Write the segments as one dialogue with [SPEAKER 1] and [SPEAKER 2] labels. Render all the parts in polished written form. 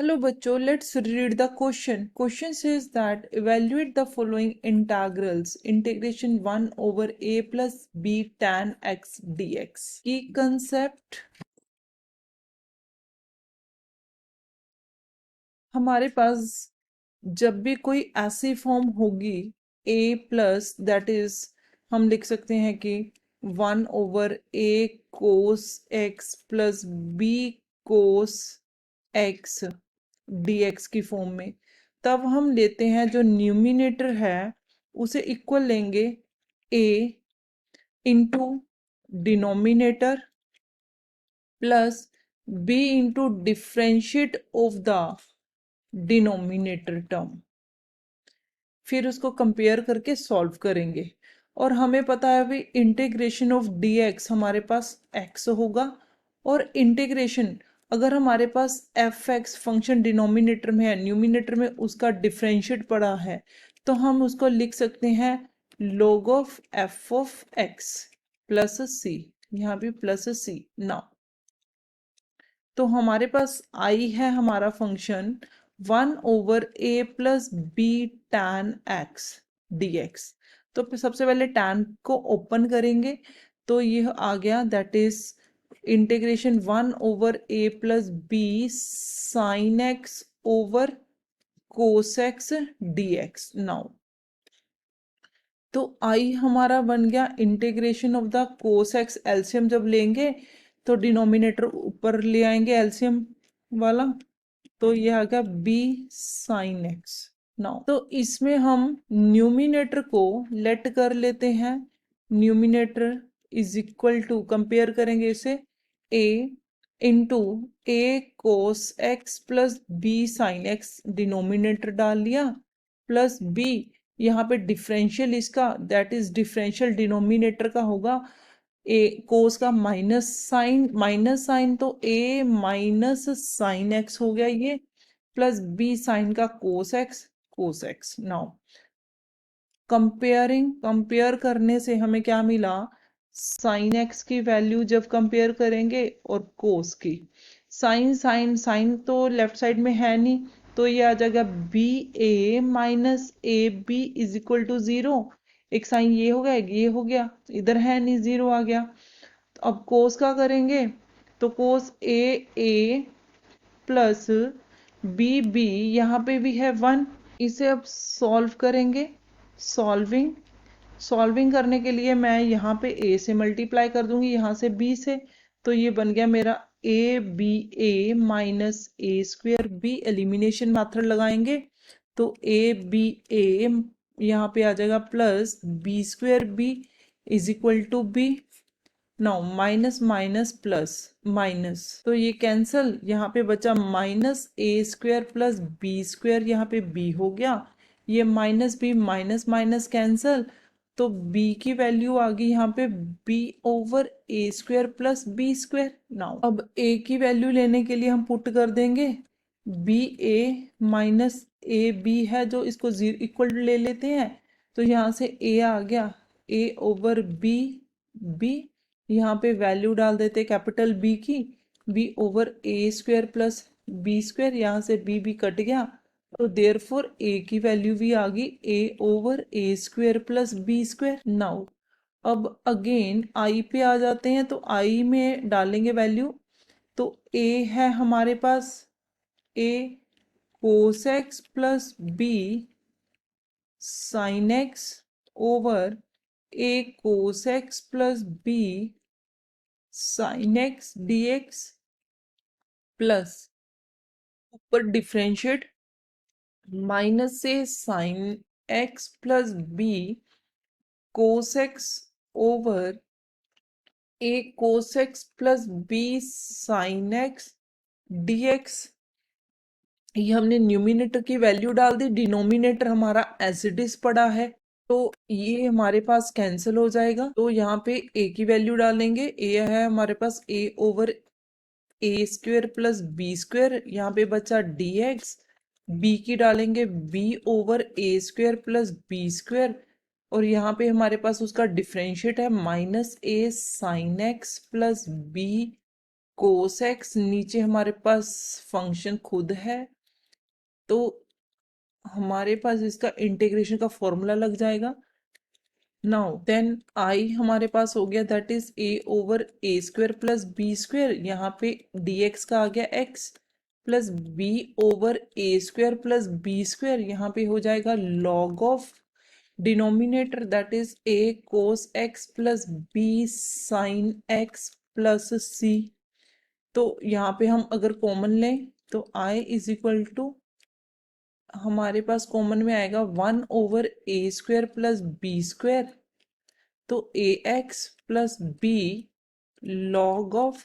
[SPEAKER 1] चलो बच्चों, let's read the question. Question says that evaluate the following integrals. Integration 1 over a plus b tan x dx. की concept, हमारे पास जब भी कोई ऐसी फॉर्म होगी a प्लस, दैट इज हम लिख सकते हैं कि 1 over a cos x plus b cos x dx की फॉर्म में, तब हम लेते हैं जो न्यूमिनेटर है उसे इक्वल लेंगे a into denominator plus b into differentiate of the denominator term, फिर उसको कंपेयर करके सॉल्व करेंगे. और हमें पता है भाई इंटीग्रेशन ऑफ dx हमारे पास x होगा, और इंटीग्रेशन अगर हमारे पास एफ एक्स फंक्शन डिनोमिनेटर में है, न्यूमिनेटर में उसका डिफरेंशिएट पड़ा है, तो हम उसको लिख सकते हैं log of F of X plus C, यहाँ भी प्लस सी ना. तो हमारे पास आई है हमारा function 1 over A plus B tan X D X. तो सबसे पहले टैन को ओपन करेंगे तो यह आ गया, that is integration 1 over A plus B sine X over cos X D X. Now तो आई हमारा बन गया integration of the cos X. LCM जब लेंगे तो डिनोमिनेटर ऊपर ले आएंगे एलसीएम वाला, तो यह आ गया बी साइन एक्स. नाउ तो इसमें हम न्यूमिनेटर को लेट कर लेते हैं. Numerator is equal to, compare करेंगे इसे, a into A cos X plus B sine X, denominator डाल लिया, प्लस b यहाँ पे डिफरेंशियल इसका, दैट इज डिफरेंशियल डिनोमिनेटर का होगा ए कोस का माइनस साइन तो a माइनस साइन एक्स हो गया ये, प्लस b साइन का कोस एक्स. नाउ कंपेयर करने से हमें क्या मिला, साइन एक्स की वैल्यू जब कंपेयर करेंगे और कोस की, साइन तो लेफ्ट साइड में है नहीं, तो ये आ जाएगा B A minus A B is equal to 0. एक साइन ये हो गया, ये हो गया, इधर है नहीं, 0 आ गया. तो अब कोस का करेंगे तो कोस ए प्लस बी बी, यहाँ पे भी है 1. इसे अब सॉल्व करेंगे. सॉल्विंग करने के लिए मैं यहाँ पे a से मल्टीप्लाई कर दूंगी, यहाँ से b से, तो ये बन गया मेरा A B A minus A square B. Elimination method लगाएंगे तो ए बी ए यहाँ पे आ जाएगा plus B square B is equal to B. Now minus minus plus minus, तो ये कैंसल, यहाँ पे बचा minus A square plus B square, यहाँ पे b हो गया, ये minus b minus minus cancel, तो b की वैल्यू आ गई यहाँ पे b over A square plus B square. Now अब a की वैल्यू लेने के लिए हम पुट कर देंगे B A minus A B है जो, इसको इक्वल ले लेते हैं, तो यहाँ से a आ गया a ओवर b, यहाँ पे वैल्यू डाल देते कैपिटल B की, b over A square plus B square, यहाँ से b कट गया, तो देयरफॉर a की वैल्यू भी आ गई a over A square plus B square. Now अब अगेन i पे आ जाते हैं, तो i में डालेंगे वैल्यू, तो a है हमारे पास a cos X plus B sine X over a cos X plus B sine X D X, plus ऊपर डिफ्रेंशिएट माइनस से sine X plus B cos X over A cos X plus B sine X D X. ये हमने numerator की value डाल दी, denominator हमारा as it is पड़ा है, तो ये हमारे पास कैंसिल हो जाएगा. तो यहाँ पे a की वैल्यू डालेंगे, a है हमारे पास a over A square plus B square, यहाँ पे बचा डी एक्स. b की डालेंगे b over A square plus B square, और यहाँ पे हमारे पास उसका डिफरेंशिएट है minus A sine X plus B cos X. नीचे हमारे पास फंक्शन खुद है तो हमारे पास इसका इंटीग्रेशन का फॉर्मूला लग जाएगा। नाउ देन आई हमारे पास हो गया, that is A over A square plus B square, यहाँ पे dx का आ गया x, plus B over A square plus B square, यहाँ पे हो जाएगा log of denominator that is a cos x plus b sine x plus c। तो यहाँ पे हम अगर कॉमन लें तो i इज इक्वल टू, हमारे पास कॉमन में आएगा 1 over A square plus B square, तो A X plus B log of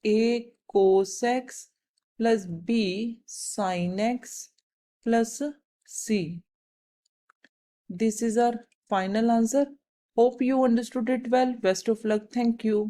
[SPEAKER 1] A cos X plus B sine X plus C. This is our final answer. Hope you understood it well. Best of luck. Thank you.